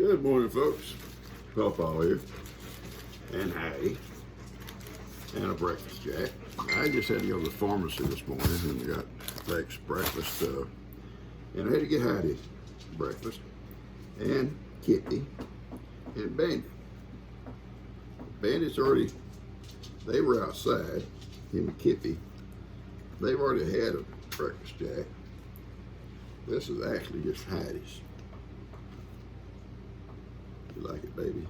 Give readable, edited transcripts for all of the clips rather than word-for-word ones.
Good morning, folks. Pawpaw here, and Hattie, and a breakfast jack. I just had to go to the pharmacy this morning and got Beck's breakfast, and I had to get Hattie breakfast, and Kitty, and Bandit. Bandit's already, they were outside, him and Kitty. They've already had a breakfast jack. This is actually just Hattie's. You like it, baby?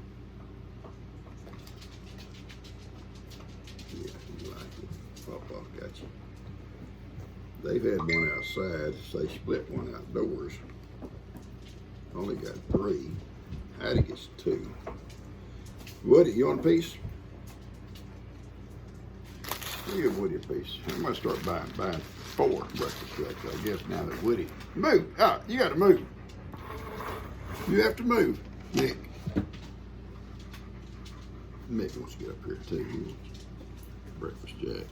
Yeah, you like it. Pawpaw got you. They've had one outside, so they split one outdoors. Only got 3. Hattie gets 2. Woody, you want a piece? You give Woody a piece. I'm gonna start buying 4 breakfast jacks, I guess, now that Woody. Move! Ah, you gotta move. You have to move, Nick. Nick wants to get up here too. He wants breakfast jack.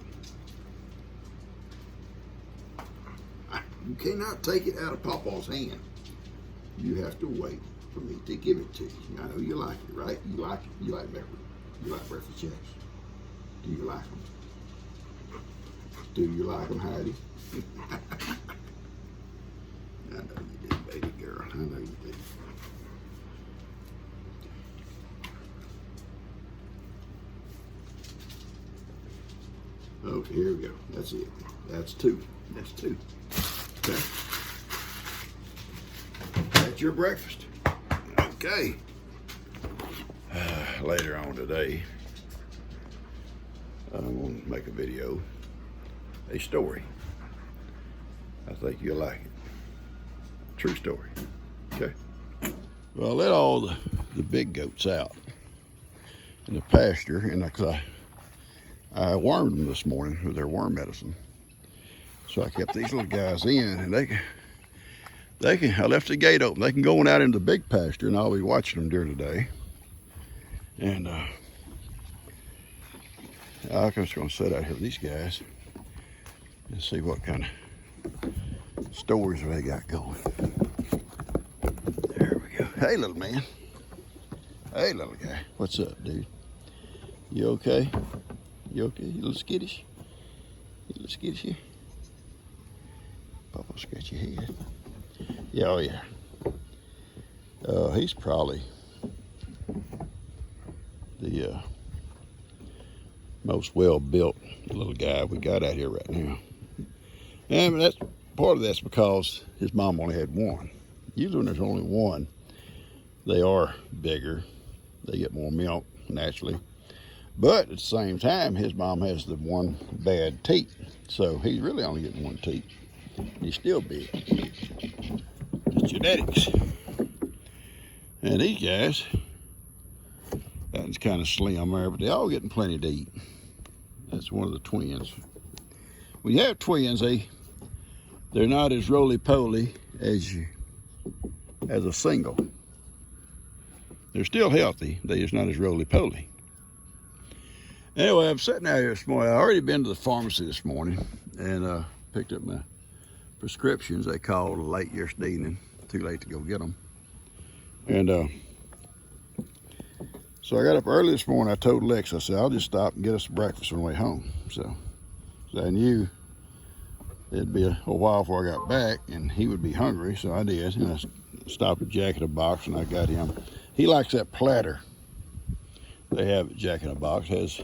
You cannot take it out of Pawpaw's hand. You have to wait for me to give it to you. I know you like it, right? You like it. You like breakfast. You like breakfast jacks. Do you like them? Do you like them, Heidi? I know you did, baby girl. I know you did. Okay, here we go. That's it. That's 2. That's 2. Okay. That's your breakfast. Okay. Later on today, I'm going to make a video, a story. I think you'll like it. True story. Okay. Well, I let all the big goats out in the pasture, and I wormed them this morning with their worm medicine. So I kept these little guys in, and they can. I left the gate open. They can go on out into the big pasture, and I'll be watching them during the day. And I'm just going to sit out here with these guys and see what kind of stories they got going. There we go. Hey, little man. Hey, little guy. What's up, dude? You okay? You okay? You a little skittish? You a little skittish here? Papa scratch your head. Yeah, oh yeah. He's probably the most well-built little guy we got out here right now. And that's part of that's because his mom only had one. Usually when there's only one, they are bigger. They get more milk naturally. But at the same time, his mom has the one bad teat. So he's really only getting one teat. He's still big. It's genetics. And these guys, that's kind of slim there, but they're all getting plenty to eat. That's one of the twins. When you have twins, they're not as roly-poly as a single. They're still healthy. They're just not as roly-poly. Anyway, I'm sitting out here this morning. I've already been to the pharmacy this morning and picked up my prescriptions. They called late yesterday evening. Too late to go get them. And so I got up early this morning. I told Lex, I said, I'll just stop and get us breakfast on the way home. So I knew it'd be a while before I got back and he would be hungry. So I did. And I stopped at Jack in the Box and I got him. He likes that platter they have at Jack in the Box. It has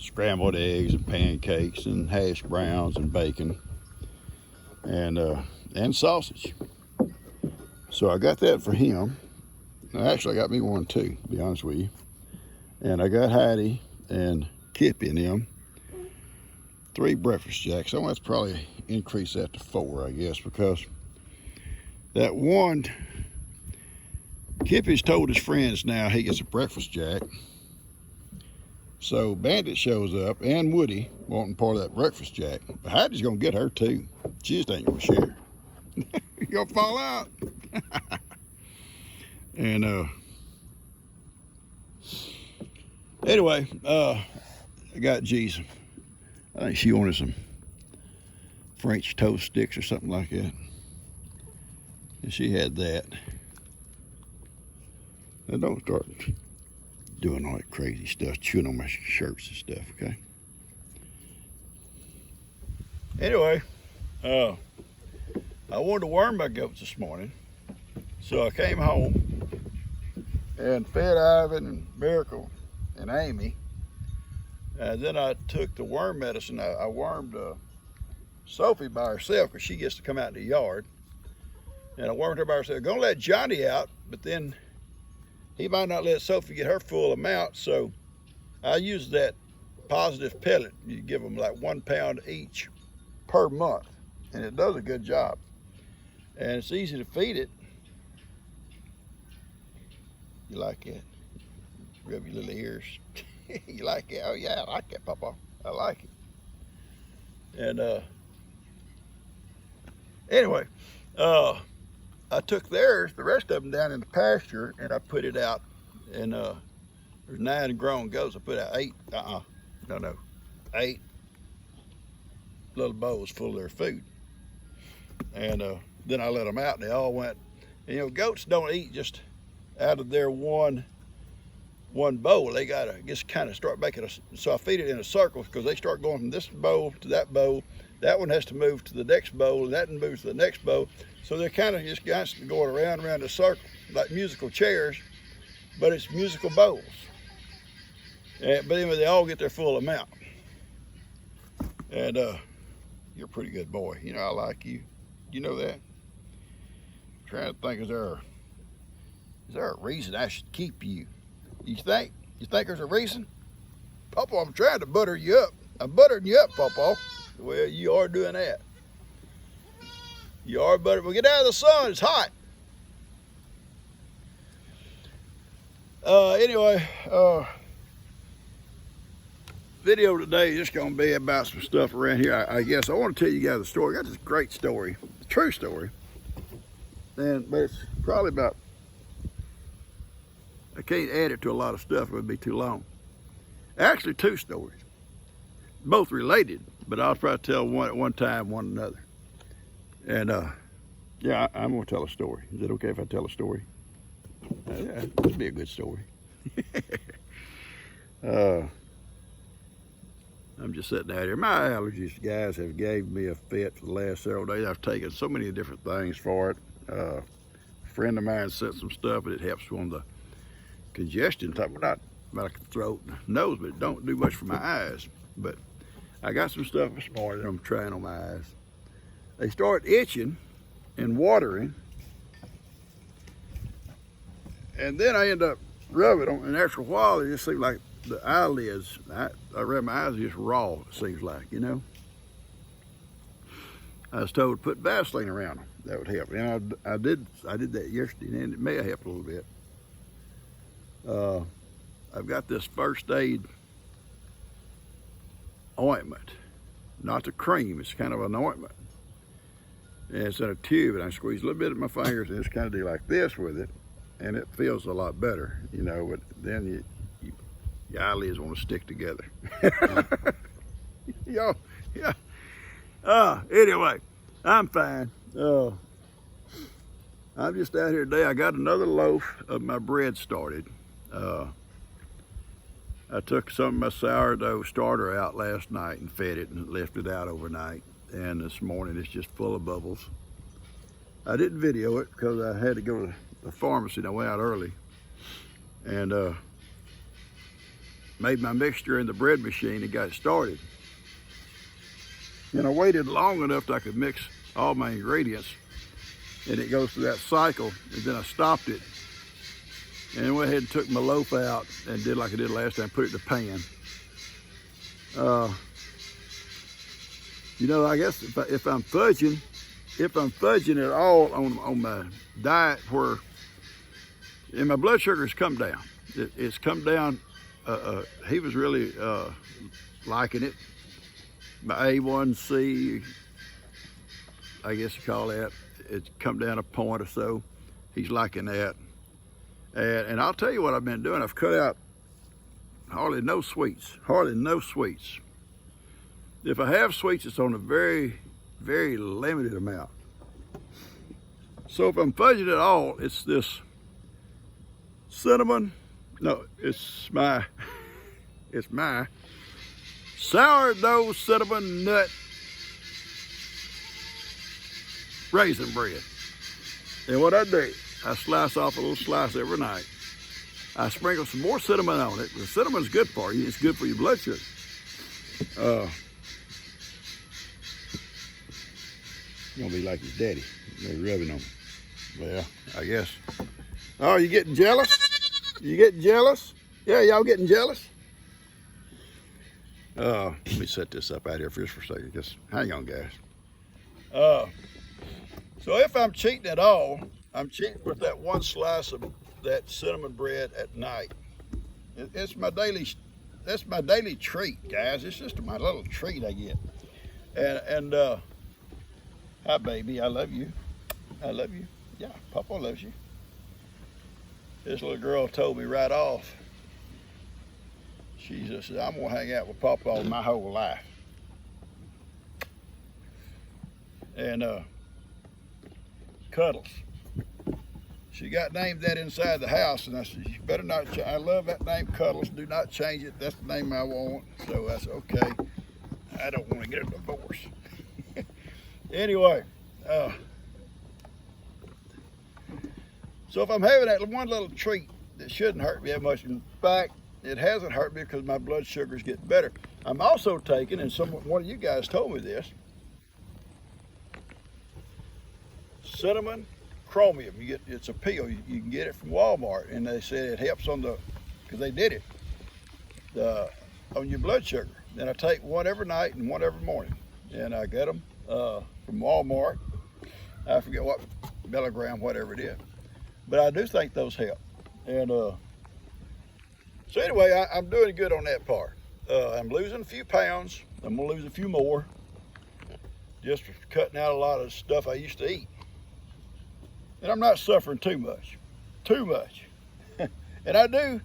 scrambled eggs and pancakes and hash browns and bacon and sausage. So I got that for him. Actually, I got me one too, to be honest with you. And I got Hattie and Kippy and them 3 breakfast jacks. So let's probably increase that to 4, I guess, because that one, Kippy's told his friends now he gets a breakfast jack. So Bandit shows up and Woody wanting part of that breakfast jack. But Hattie's gonna get her too. She just ain't gonna share. You're gonna fall out. And anyway, I got G's. I think she wanted some French toast sticks or something like that. And she had that. Now don't start doing all that crazy stuff, chewing on my shirts and stuff, okay? Anyway, I wanted to worm my goats this morning, so I came home and fed Ivan and Miracle and Amy, and then I took the worm medicine. I wormed Sophie by herself because she gets to come out in the yard, and I wormed her by herself. Gonna let Johnny out, but then he might not let Sophie get her full amount, so I use that positive pellet. You give them like 1 pound each per month, and it does a good job. And it's easy to feed it. You like it? Rub your little ears. You like it? Oh yeah, I like it, Papa. I like it. And anyway, I took theirs, the rest of them, down in the pasture, and I put it out. And there's 9 grown goats. I put out 8. No, 8 little bowls full of their food. And then I let them out, and they all went. And, you know, goats don't eat just out of their one bowl. They gotta just kind of start making so I feed it in a circle, because they start going from this bowl to that bowl. That one has to move to the next bowl, and that one moves to the next bowl. So they're kind of just constantly going around the circle, like musical chairs, but it's musical bowls. But anyway, they all get their full amount. And you're a pretty good boy. You know, I like you. You know that? I'm trying to think, is there a reason I should keep you? You think there's a reason? Papa, I'm trying to butter you up. I'm buttering you up, Papa. Well, you are doing that. You are buttering. Well, get out of the sun. It's hot. Anyway, video today is just going to be about some stuff around here. I guess I want to tell you guys a story. I got this great story, a true story. But it's probably about, I can't add it to a lot of stuff. It would be too long. Actually, 2 stories. Both related, but I'll try to tell one at one time, one another. And yeah, I'm going to tell a story. Is it okay if I tell a story? Yeah, it'll be a good story. I'm just sitting out here. My allergies, guys, have gave me a fit for the last several days. I've taken so many different things for it. A friend of mine sent some stuff, and it helps on the congestion type. Well, not about the throat and nose, but it don't do much for my eyes. But I got some stuff this morning that I'm trying on my eyes. They start itching and watering, and then I end up rubbing on, and after a while, it just seems like the eyelids, I rub my eyes, are just raw, it seems like, you know. I was told to put Vaseline around them. That would help. And I did that yesterday, and it may have helped a little bit. I've got this first aid ointment, not the cream, it's kind of an ointment. And it's in a tube, and I squeeze a little bit of my fingers and just kind of do like this with it, and it feels a lot better, you know. But then your eyelids want to stick together. Yeah. Anyway, I'm fine. I'm just out here today. I got another loaf of my bread started. I took some of my sourdough starter out last night and fed it and left it out overnight. And this morning it's just full of bubbles. I didn't video it because I had to go to the pharmacy and I went out early. And made my mixture in the bread machine and got it started. And I waited long enough that I could mix all my ingredients, and it goes through that cycle, and then I stopped it and went ahead and took my loaf out and did like I did last time, put it in the pan. You know, I guess if I'm fudging at all on my diet, and my blood sugar's come down. It's come down. He was really liking it. My A1C, I guess you call that, it's come down a point or so. He's liking that. And I'll tell you what I've been doing. I've cut out hardly no sweets. If I have sweets, it's on a very, very limited amount. So if I'm fudging at all, it's this cinnamon, no, it's my sourdough cinnamon nut raisin bread. And what I do, I slice off a little slice every night. I sprinkle some more cinnamon on it. The cinnamon's good for you. It's good for your blood sugar. Gonna be like his daddy. They're rubbing on him. Well, I guess. Oh, you getting jealous? You getting jealous? Yeah, y'all getting jealous? Let me set this up out here for just for a second. Just hang on, guys. So if I'm cheating at all, I'm cheating with that one slice of that cinnamon bread at night. It's my daily. That's my daily treat, guys. It's just my little treat I get. And hi, baby. I love you. I love you. Yeah, Papa loves you. This little girl told me right off. She just said, I'm gonna hang out with Papa my whole life. And Cuddles. She got named that inside the house, and I said, you better not, I love that name, Cuddles, do not change it, that's the name I want. So I said, okay, I don't want to get a divorce. Anyway, so if I'm having that one little treat that shouldn't hurt me that much, in fact, it hasn't hurt me because my blood sugar's getting better. I'm also taking, and one of you guys told me this, cinnamon chromium. It's a pill. You can get it from Walmart, and they said it helps on because they did it, on your blood sugar. And I take one every night and one every morning, and I get them from Walmart. I forget what milligram, whatever it is, but I do think those help. And so anyway, I'm doing good on that part. I'm losing a few pounds. I'm gonna lose a few more, just cutting out a lot of stuff I used to eat. And I'm not suffering too much. And I do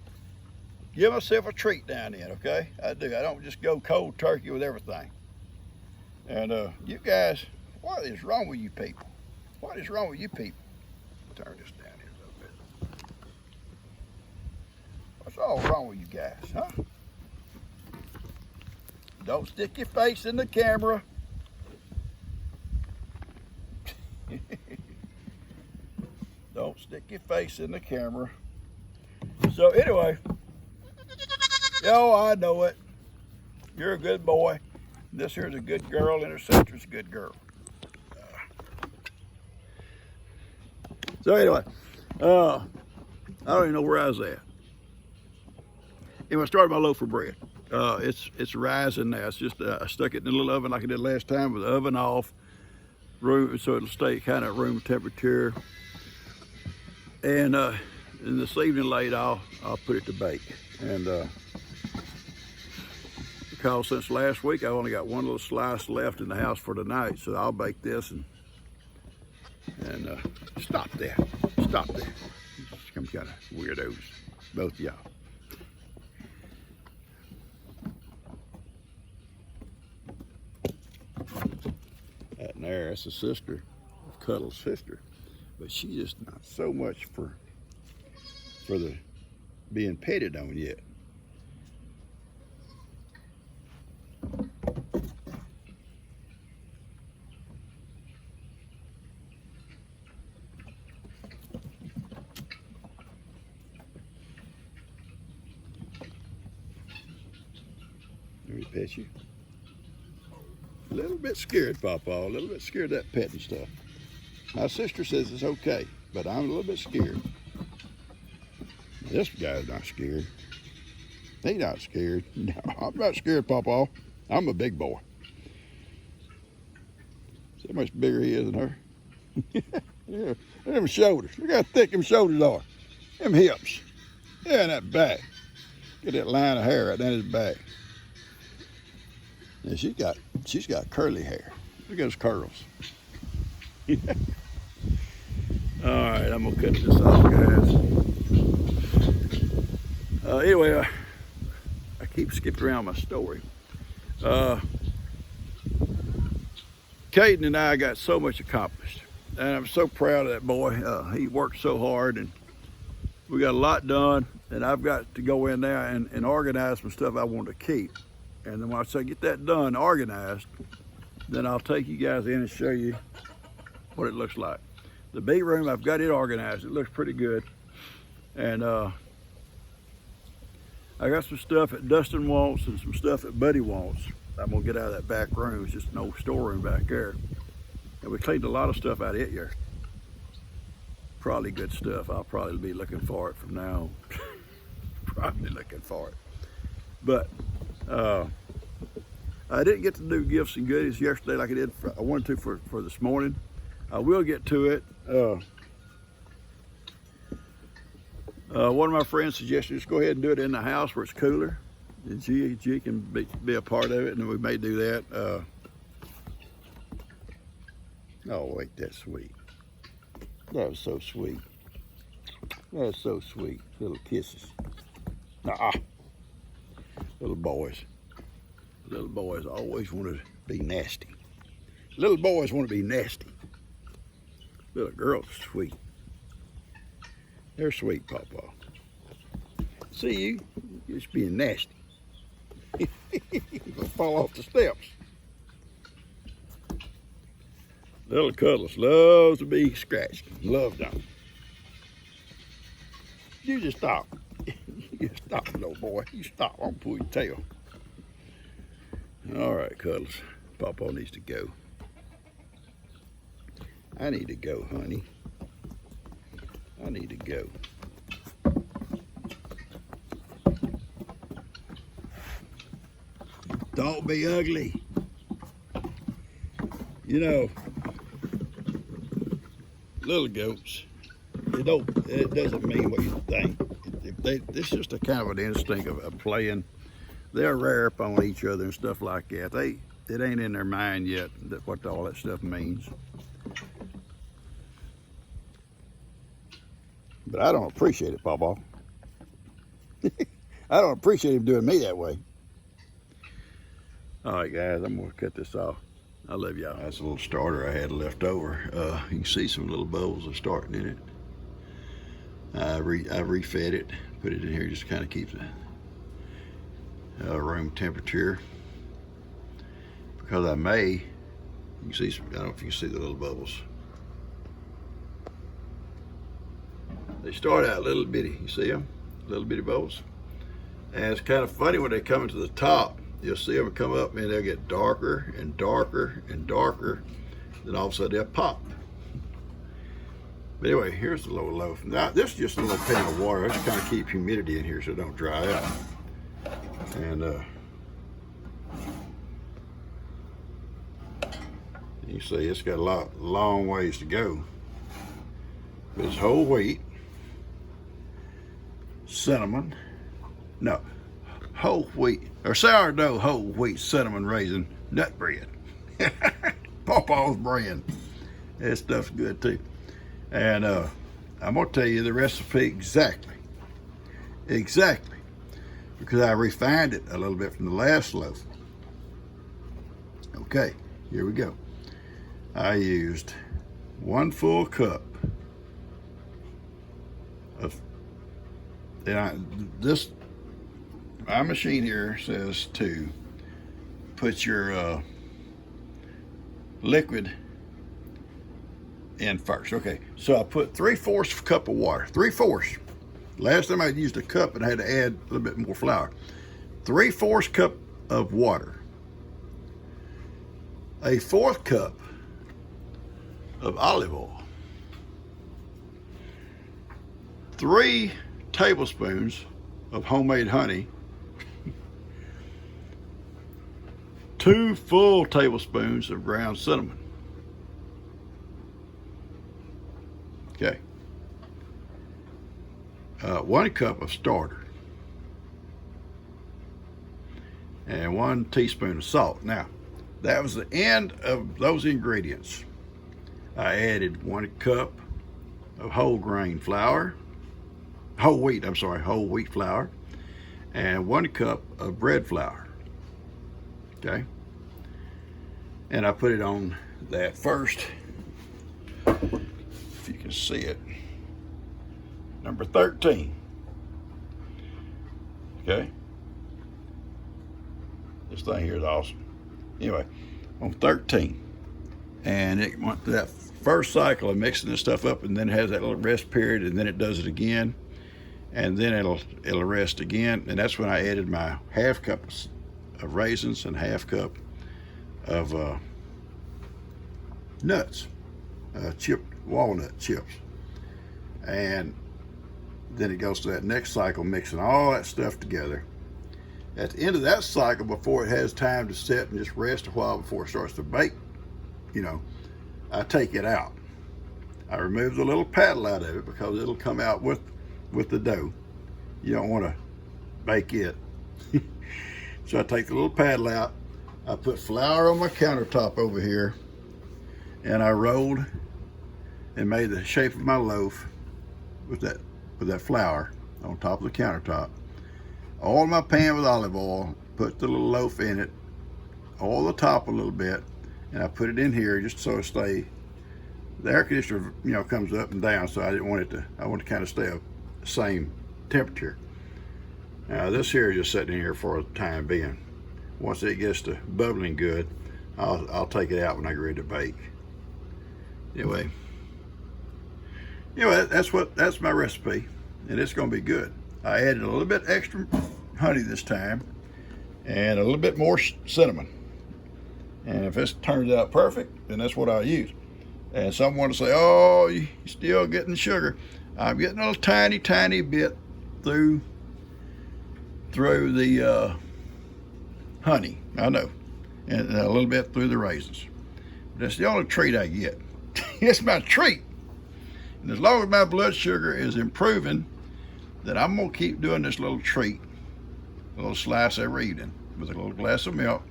give myself a treat now and then, okay? I do. I don't just go cold turkey with everything. And you guys, what is wrong with you people? What is wrong with you people? Turn this down here a little bit. What's all wrong with you guys, huh? Don't stick your face in the camera. Don't stick your face in the camera. So anyway, I know it. You're a good boy. This here's a good girl, and her sister's a good girl. So anyway, I don't even know where I was at. Anyway, I started my loaf of bread. It's rising now. It's just I stuck it in a little oven like I did last time with the oven off, so it'll stay kind of room temperature. And this evening late, I'll put it to bake. And because since last week, I only got one little slice left in the house for tonight, so I'll bake this and stop there. Some kind of weirdos, both of y'all. That there, that's the sister of Cuddle's sister. But she's just not so much for the being petted on yet. Let me pet you. A little bit scared, Papa. A little bit scared of that petting stuff. My sister says it's okay, but I'm a little bit scared. This guy's not scared. He's not scared. No, I'm not scared, Papa. I'm a big boy. See how much bigger he is than her? Yeah, them shoulders. Look how thick them shoulders are. Them hips. Yeah, and that back. Get that line of hair right down his back. And she's got curly hair. Look at those curls. All right, I'm gonna cut this off, guys. Anyway, I keep skipping around my story. Caden and I got so much accomplished, and I'm so proud of that boy. He worked so hard, and we got a lot done, and I've got to go in there and organize some stuff I want to keep. And then once I get that done, organized, then I'll take you guys in and show you what it looks like. The bait room, I've got it organized. It looks pretty good. And I got some stuff that Dustin wants and some stuff that Buddy wants. I'm gonna get out of that back room. It's just an old storeroom back there. And we cleaned a lot of stuff out of it here. Probably good stuff. I'll probably be looking for it from now on. Probably looking for it. But I didn't get to do gifts and goodies yesterday like I wanted to for this morning. I will get to it. One of my friends suggested just go ahead and do it in the house where it's cooler. And G can be a part of it, and we may do that. Oh, wait, that's sweet. That was so sweet. That's so sweet. Little kisses. Little boys. Little boys always want to be nasty. Little boys want to be nasty. Little girls are sweet. They're sweet, Pawpaw. See you just being nasty. You're gonna fall off the steps. Little Cuddles loves to be scratched. Loves them. You just stop. You stop, little boy. You stop. I'll pull your tail. All right, Cuddles. Pawpaw needs to go. I need to go, honey. I need to go. Don't be ugly. You know, little goats, it doesn't mean what you think. This is just a kind of an instinct of playing. They'll rear up on each other and stuff like that. It ain't in their mind yet that what all that stuff means. But I don't appreciate it, Pawpaw. I don't appreciate him doing me that way. All right, guys, I'm gonna cut this off. I love y'all. That's a little starter I had left over. You can see some little bubbles are starting in it. I refed it, put it in here, just kind of keeps the room temperature. Because I may, you can see some, I don't know if you can see the little bubbles. They start out little bitty, you see them? Little bitty bubbles. And it's kind of funny when they come into the top, you'll see them come up and they'll get darker and darker and darker. Then all of a sudden they'll pop. But anyway, here's the little loaf. Now this is just a little pan of water. Just kind of keep humidity in here so it don't dry out. And you see it's got a long ways to go. But it's whole wheat, cinnamon, no, whole wheat, or sourdough whole wheat cinnamon raisin nut bread. Pawpaw's brand. That stuff's good too. And I'm gonna tell you the recipe exactly, because I refined it a little bit from the last loaf. Okay, here we go. I used 1 full cup of, my machine here says to put your liquid in first. Okay, so I put 3/4 cup of water. 3/4. Last time I used a cup and I had to add a little bit more flour. 3/4 cup of water. 1/4 cup of olive oil. 3 tablespoons of homemade honey. 2 full tablespoons of ground cinnamon. Okay. 1 cup of starter. And 1 teaspoon of salt. Now, that was the end of those ingredients. I added 1 cup of whole wheat flour, and 1 cup of bread flour. Okay. And I put it on that first, if you can see it. number 13. Okay? This thing here is awesome. Anyway, on 13. And it went through that first cycle of mixing this stuff up, and then it has that little rest period, and then it does it again. And then it'll rest again. And that's when I added my half cup of raisins and half cup of nuts, chipped walnut chips. And then it goes to that next cycle, mixing all that stuff together. At the end of that cycle, before it has time to set and just rest a while before it starts to bake, you know, I take it out. I remove the little paddle out of it because it'll come out with the dough. You don't want to bake it. So I take the little paddle out. I put flour on my countertop over here, and I rolled and made the shape of my loaf with that flour on top of the countertop. Oiled my pan with olive oil, put the little loaf in it, oil the top a little bit, and I put it in here just so it stay. The air conditioner, you know, comes up and down, so I didn't want it to. I want to kind of stay at the same temperature. Now this here is just sitting in here for the time being. Once it gets to bubbling good, I'll take it out when I get ready to bake. Anyway, that's my recipe, and it's going to be good. I added a little bit extra honey this time, and a little bit more cinnamon. And if this turns out perfect, then that's what I'll use. And someone will say, "Oh, you're still getting sugar." I'm getting a little tiny bit through the honey. I know, and a little bit through the raisins. That's the only treat I get. It's my treat. And as long as my blood sugar is improving, then I'm gonna keep doing this little treat, a little slice every evening with a little glass of milk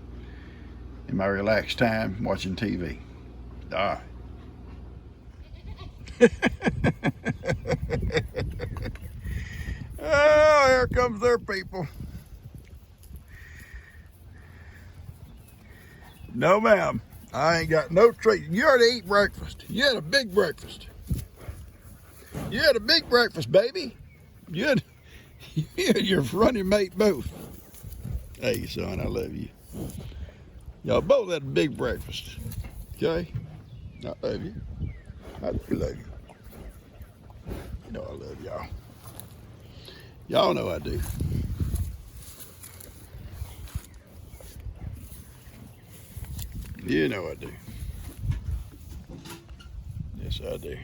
in my relaxed time watching TV. All right. Oh, here comes their people. No, ma'am. I ain't got no treat. You already ate breakfast. You had a big breakfast. You had a big breakfast, baby. You and your running mate both. Hey, son, I love you. Y'all both had a big breakfast. Okay? I love you. I love you. You know I love y'all. Y'all know I do. You know I do. Yes, I do.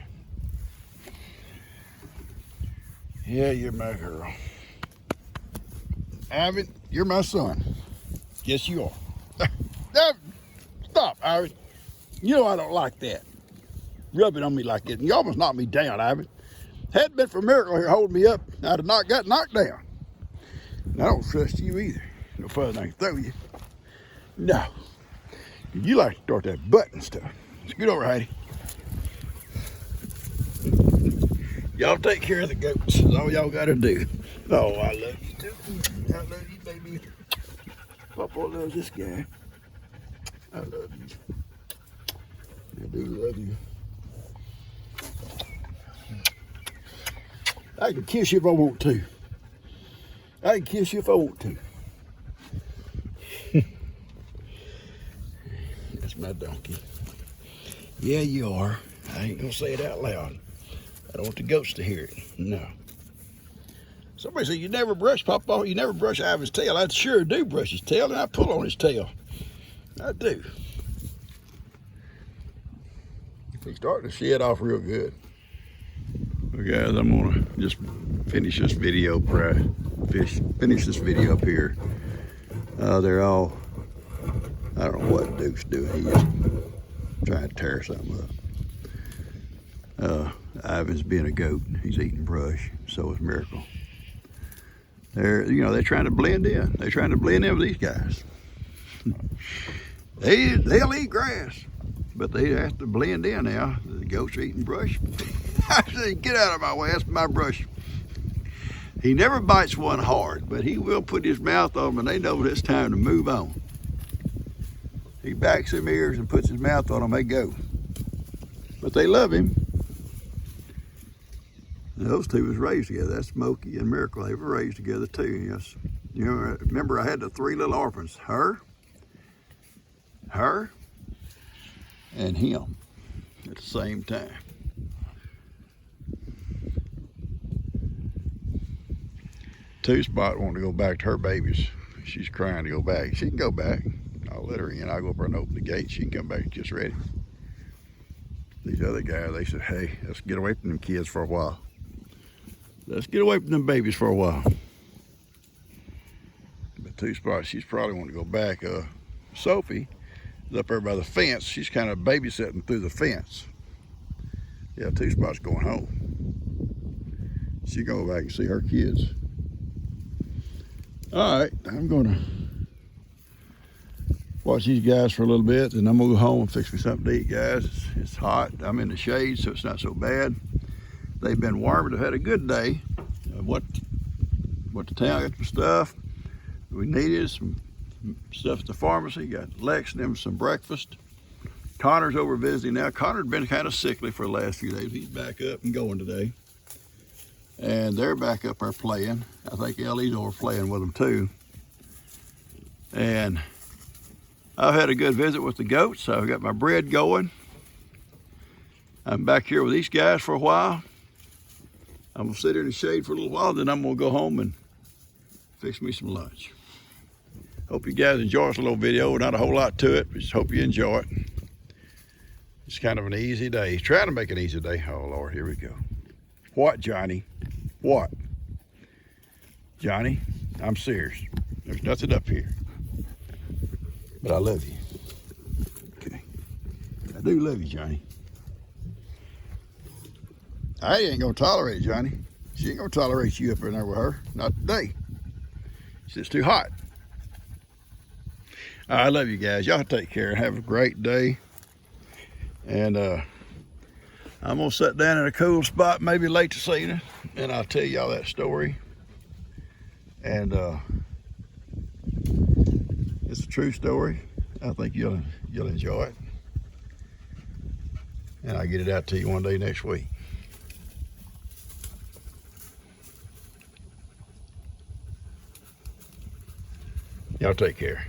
Yeah, you're my girl. Ivan, you're my son. Yes, you are. Stop, Ivan. You know I don't like that. Rubbing on me like this. You almost knocked me down, Ivan. Hadn't been for a miracle here holding me up, I'd have not got knocked down. And I don't trust you either. No further than I can throw you. No. You like to start that button stuff. Scoot over, Heidi. Y'all take care of the goats. That's all y'all gotta do. Oh, I love you too. I love you, baby. Papa loves this guy. I love you. I do love you. I can kiss you if I want to. I can kiss you if I want to. That's my donkey. Yeah, you are. I ain't gonna say it out loud. I don't want the goats to hear it. No. Somebody said, "You never brush Papa, you never brush Ivan's tail." I sure do brush his tail, and I pull on his tail. I do. He's starting to shed off real good. Well, guys, I'm gonna just finish this video, finish this video up here. They're all, I don't know what Duke's doing. He's just trying to tear something up. Ivan's being a goat. He's eating brush. So is Miracle. They're trying to blend in. They're trying to blend in with these guys. They'll eat grass, but they have to blend in now. The goats are eating brush. I said, "Get out of my way. That's my brush." He never bites one hard, but he will put his mouth on them, and they know it's time to move on. He backs them ears and puts his mouth on them. They go, but they love him. And those two was raised together. That's Smokey and Miracle. They were raised together too. Yes. You know, remember I had the three little orphans, her, and him at the same time. Two Spot wanting to go back to her babies. She's crying to go back. She can go back. I'll let her in. I'll go up there and open the gate. She can come back just ready. These other guys, they said, hey, let's get away from them kids for a while. Let's get away from them babies for a while. But Two Spot, she's probably wanting to go back. Sophie is up there by the fence. She's kind of babysitting through the fence. Yeah, Two Spot's going home. She go back and see her kids. All right, I'm gonna watch these guys for a little bit, and I'm gonna go home and fix me something to eat, guys. It's hot. I'm in the shade, so it's not so bad. They've been warm. They've had a good day. Went to town, got some stuff we needed, some stuff at the pharmacy. Got Lex and them some breakfast. Connor's over visiting now. Connor's been kind of sickly for the last few days. He's back up and going today. And they're back up there playing. I think Ellie's over playing with them too. And I've had a good visit with the goats. I've got my bread going. I'm back here with these guys for a while. I'm gonna sit here in the shade for a little while, then I'm gonna go home and fix me some lunch. Hope you guys enjoy this little video. Not a whole lot to it, but just hope you enjoy it. It's kind of an easy day. Trying to make an easy day. Oh Lord, here we go. What, Johnny? What? Johnny, I'm serious. There's nothing up here. But I love you. Okay. I do love you, Johnny. I ain't gonna tolerate it, Johnny. She ain't gonna tolerate you up in there with her. Not today. It's too hot. I love you guys. Y'all take care and have a great day. And I'm gonna sit down in a cool spot maybe late this evening, and I'll tell y'all that story. And it's a true story. I think you'll enjoy it. And I'll get it out to you one day next week. Y'all take care.